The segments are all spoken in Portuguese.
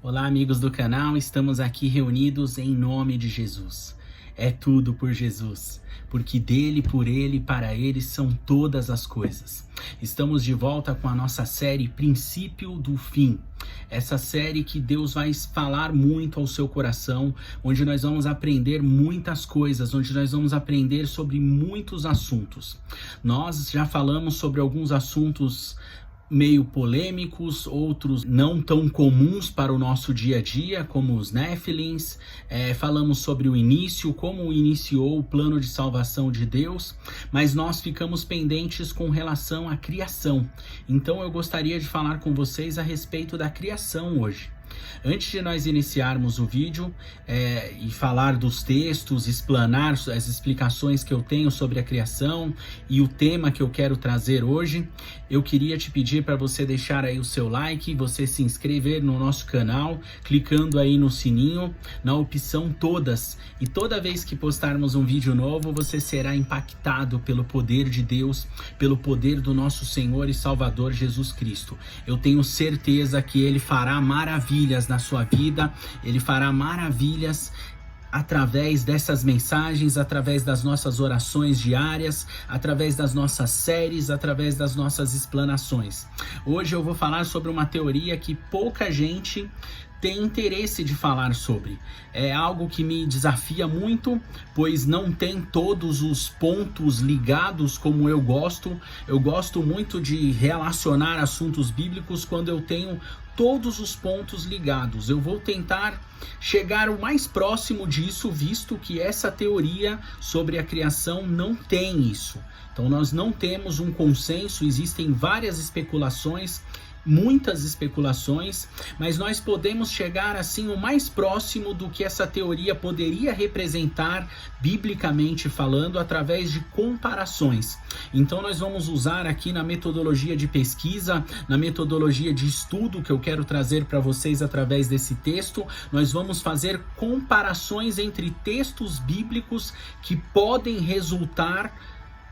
Olá, amigos do canal, estamos aqui reunidos em nome de Jesus. É tudo por Jesus, porque dele, por ele e para ele são todas as coisas. Estamos de volta com a nossa série Princípio do Fim. Essa série que Deus vai falar muito ao seu coração, onde nós vamos aprender muitas coisas, onde nós vamos aprender sobre muitos assuntos. Nós já falamos sobre alguns assuntos meio polêmicos, outros não tão comuns para o nosso dia a dia, como os Néfilins. Falamos sobre o início, como iniciou o plano de salvação de Deus, mas nós ficamos pendentes com relação à criação. Então eu gostaria de falar com vocês a respeito da criação hoje. Antes de nós iniciarmos o vídeo e falar dos textos, explanar as explicações que eu tenho sobre a criação e o tema que eu quero trazer hoje, eu queria te pedir para você deixar aí o seu like, você se inscrever no nosso canal, clicando aí no sininho, na opção todas. E toda vez que postarmos um vídeo novo, você será impactado pelo poder de Deus, pelo poder do nosso Senhor e Salvador Jesus Cristo. Eu tenho certeza que Ele fará maravilhas na sua vida, Ele fará maravilhas através dessas mensagens, através das nossas orações diárias, através das nossas séries, através das nossas explanações. Hoje eu vou falar sobre uma teoria que pouca gente tem interesse de falar sobre. É algo que me desafia muito, pois não tem todos os pontos ligados como eu gosto. Eu gosto muito de relacionar assuntos bíblicos quando eu tenho todos os pontos ligados. Eu vou tentar chegar o mais próximo disso, visto que essa teoria sobre a criação não tem isso. Então nós não temos um consenso, existem várias especulações, muitas especulações, mas nós podemos chegar assim o mais próximo do que essa teoria poderia representar biblicamente falando, através de comparações. Então nós vamos usar aqui na metodologia de pesquisa, na metodologia de estudo que eu quero trazer para vocês através desse texto, nós vamos fazer comparações entre textos bíblicos que podem resultar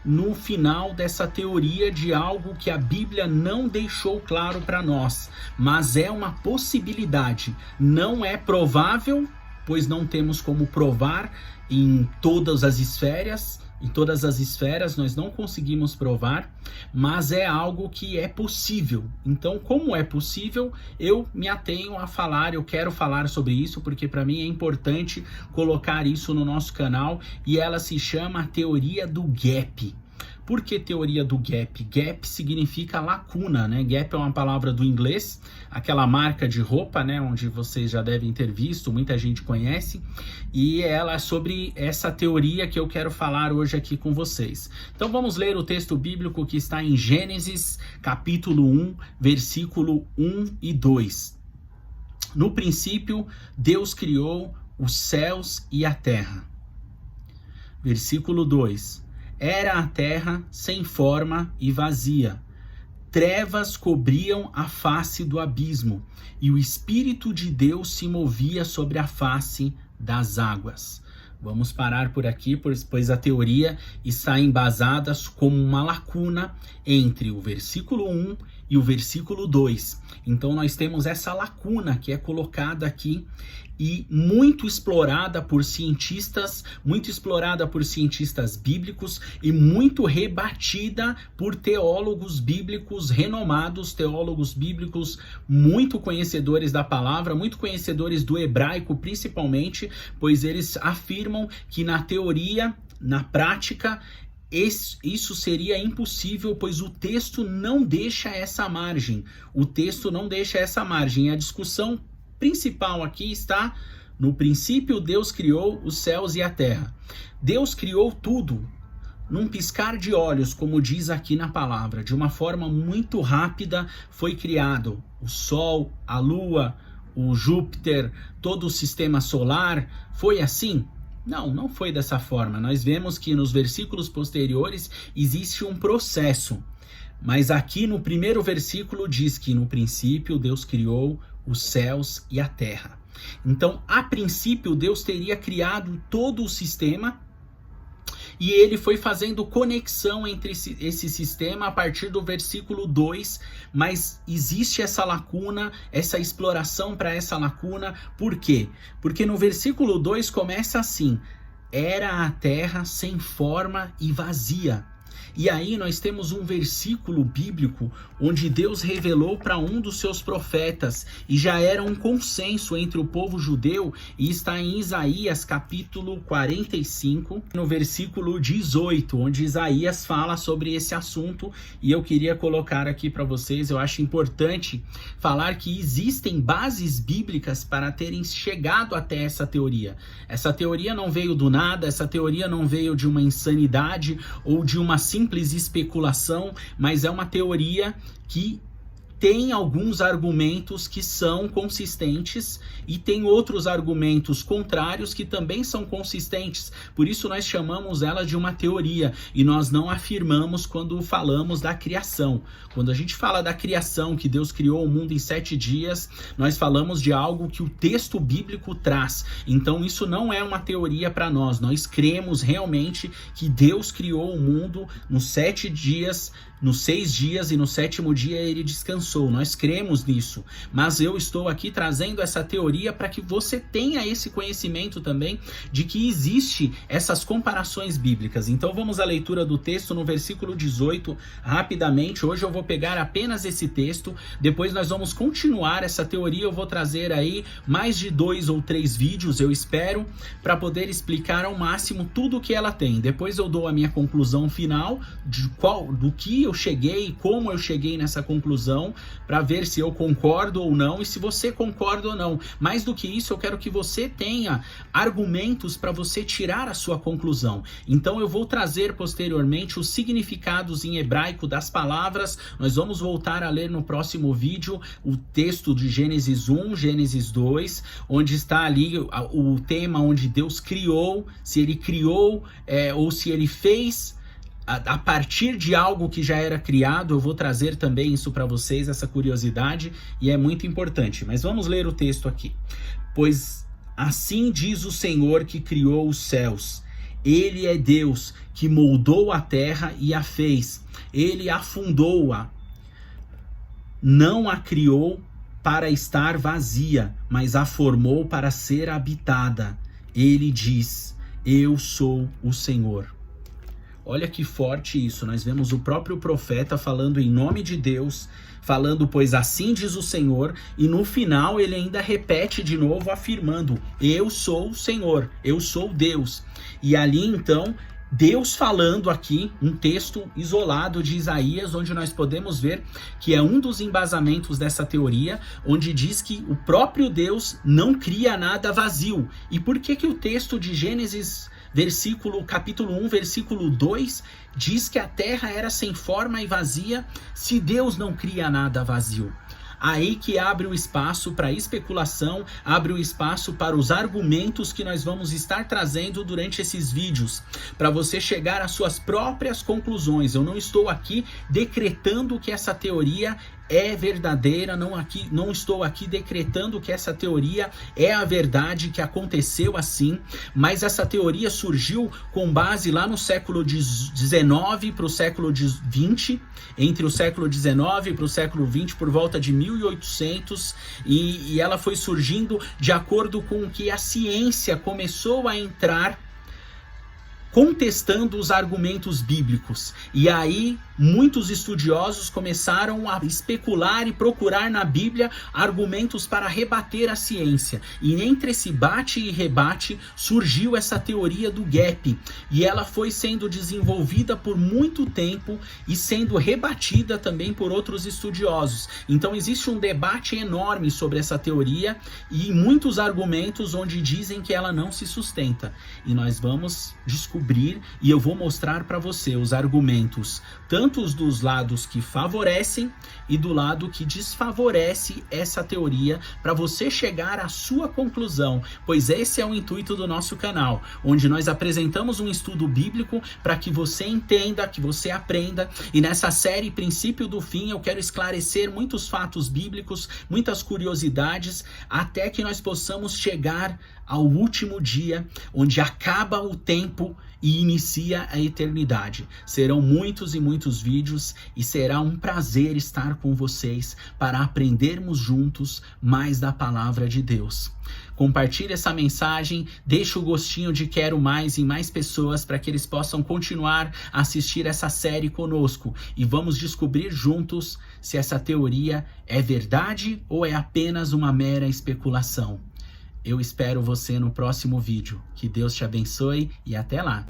no final dessa teoria de algo que a Bíblia não deixou claro para nós, mas é uma possibilidade. Não é provável, pois não temos como provar em todas as esferas. Em todas as esferas nós não conseguimos provar, mas é algo que é possível. Então, como é possível, eu me atenho a falar, eu quero falar sobre isso, porque para mim é importante colocar isso no nosso canal, e ela se chama a teoria do gap. Por que teoria do gap? Gap significa lacuna, né? Gap é uma palavra do inglês, aquela marca de roupa, né? Onde vocês já devem ter visto, muita gente conhece. E ela é sobre essa teoria que eu quero falar hoje aqui com vocês. Então vamos ler o texto bíblico que está em Gênesis, capítulo 1, versículo 1 e 2. No princípio, Deus criou os céus e a terra. Versículo 2. Era a terra sem forma e vazia. Trevas cobriam a face do abismo, e o Espírito de Deus se movia sobre a face das águas. Vamos parar por aqui, pois a teoria está embasada como uma lacuna entre o versículo 1 e o versículo 2. Então nós temos essa lacuna que é colocada aqui e muito explorada por cientistas bíblicos e muito rebatida por teólogos bíblicos renomados, teólogos bíblicos muito conhecedores da palavra, muito conhecedores do hebraico principalmente, pois eles afirmam que na teoria, na prática, isso seria impossível, pois o texto não deixa essa margem. O texto não deixa essa margem. A discussão principal aqui está: no princípio Deus criou os céus e a terra. Deus criou tudo num piscar de olhos, como diz aqui na palavra. De uma forma muito rápida foi criado o Sol, a Lua, o Júpiter, todo o sistema solar. Foi assim? Não, não foi dessa forma. Nós vemos que nos versículos posteriores existe um processo. Mas aqui no primeiro versículo diz que no princípio Deus criou os céus e a terra. Então, a princípio, Deus teria criado todo o sistema e ele foi fazendo conexão entre esse sistema a partir do versículo 2, mas existe essa lacuna, essa exploração para essa lacuna. Por quê? Porque no versículo 2 começa assim: era a terra sem forma e vazia. E aí nós temos um versículo bíblico onde Deus revelou para um dos seus profetas, e já era um consenso entre o povo judeu, e está em Isaías capítulo 45, no versículo 18, onde Isaías fala sobre esse assunto, e eu queria colocar aqui para vocês. Eu acho importante falar que existem bases bíblicas para terem chegado até essa teoria. Essa teoria não veio do nada, essa teoria não veio de uma insanidade ou de uma simples especulação, mas é uma teoria que tem alguns argumentos que são consistentes e tem outros argumentos contrários que também são consistentes. Por isso nós chamamos ela de uma teoria, e nós não afirmamos quando falamos da criação. Quando a gente fala da criação, que Deus criou o mundo em 7 dias, nós falamos de algo que o texto bíblico traz. Então isso não é uma teoria para nós. Nós cremos realmente que Deus criou o mundo nos 7 dias, nos 6 dias, e no 7º dia ele descansou. Nós cremos nisso, mas eu estou aqui trazendo essa teoria para que você tenha esse conhecimento também de que existe essas comparações bíblicas. Então vamos à leitura do texto no versículo 18, rapidamente. Hoje eu vou pegar apenas esse texto, depois nós vamos continuar essa teoria. Eu vou trazer aí mais de 2 ou 3 vídeos, eu espero, para poder explicar ao máximo tudo o que ela tem. Depois eu dou a minha conclusão final do que eu cheguei, como eu cheguei nessa conclusão, para ver se eu concordo ou não, e se você concorda ou não. Mais do que isso, eu quero que você tenha argumentos para você tirar a sua conclusão. Então eu vou trazer posteriormente os significados em hebraico das palavras. Nós vamos voltar a ler no próximo vídeo o texto de Gênesis 1, Gênesis 2, onde está ali o tema onde Deus criou, se ele criou ou se ele fez a partir de algo que já era criado. Eu vou trazer também isso para vocês, essa curiosidade, e é muito importante. Mas vamos ler o texto aqui. Pois assim diz o Senhor que criou os céus. Ele é Deus que moldou a terra e a fez. Ele afundou-a. Não a criou para estar vazia, mas a formou para ser habitada. Ele diz: eu sou o Senhor. Olha que forte isso. Nós vemos o próprio profeta falando em nome de Deus, falando, pois assim diz o Senhor, e no final ele ainda repete de novo, afirmando: eu sou o Senhor, eu sou Deus. E ali então, Deus falando aqui, um texto isolado de Isaías, onde nós podemos ver que é um dos embasamentos dessa teoria, onde diz que o próprio Deus não cria nada vazio. E por que o texto de Gênesis capítulo 1, versículo 2, diz que a terra era sem forma e vazia, se Deus não cria nada vazio? Aí que abre o espaço para especulação, abre o espaço para os argumentos que nós vamos estar trazendo durante esses vídeos, para você chegar às suas próprias conclusões. Eu não estou aqui decretando que essa teoria é verdadeira, não estou aqui decretando que essa teoria é a verdade, que aconteceu assim, mas essa teoria surgiu com base lá no século XIX para o século XX, entre o século XIX para o século XX, por volta de 1800, e ela foi surgindo de acordo com o que a ciência começou a entrar contestando os argumentos bíblicos. E aí muitos estudiosos começaram a especular e procurar na Bíblia argumentos para rebater a ciência. E entre esse bate e rebate surgiu essa teoria do gap. E ela foi sendo desenvolvida por muito tempo e sendo rebatida também por outros estudiosos. Então existe um debate enorme sobre essa teoria e muitos argumentos onde dizem que ela não se sustenta. E nós vamos descobrir, e eu vou mostrar para você os argumentos, tanto os dos lados que favorecem e do lado que desfavorece essa teoria, para você chegar à sua conclusão, pois esse é o intuito do nosso canal, onde nós apresentamos um estudo bíblico para que você entenda, que você aprenda, e nessa série Princípio do Fim eu quero esclarecer muitos fatos bíblicos, muitas curiosidades, até que nós possamos chegar ao último dia, onde acaba o tempo e inicia a eternidade. Serão muitos e muitos vídeos e será um prazer estar com vocês para aprendermos juntos mais da palavra de Deus. Compartilhe essa mensagem, deixe o gostinho de quero mais em mais pessoas para que eles possam continuar a assistir essa série conosco e vamos descobrir juntos se essa teoria é verdade ou é apenas uma mera especulação. Eu espero você no próximo vídeo. Que Deus te abençoe e até lá!